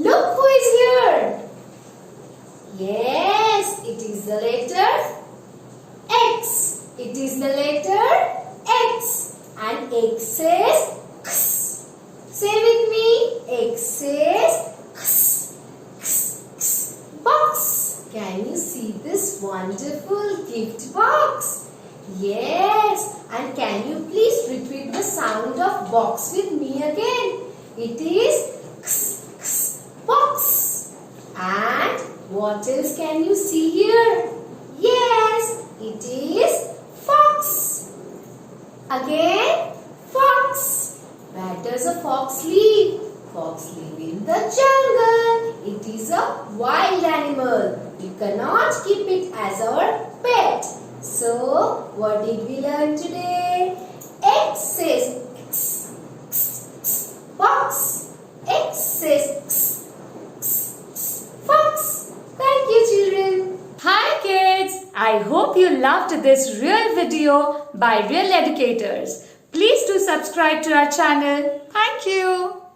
Look who is here. Yes, it is the letter X. It is the letter X. And X says X. Say with me. X says X. X. X. Box. Can you see this wonderful gift box? Yes. And can you please repeat the sound of box with me again? It is X. X. Box. And what else can you see here? Yes, it is fox. Again, fox. Where does a fox live? Fox live in the jungle. It is a wild animal. We cannot keep it as our pet. So, what did we learn today? X says X, X, X, fox. X says X, X, X, fox. Thank you, children. Hi kids! I hope you loved this real video by Real Educators. Please do subscribe to our channel. Thank you.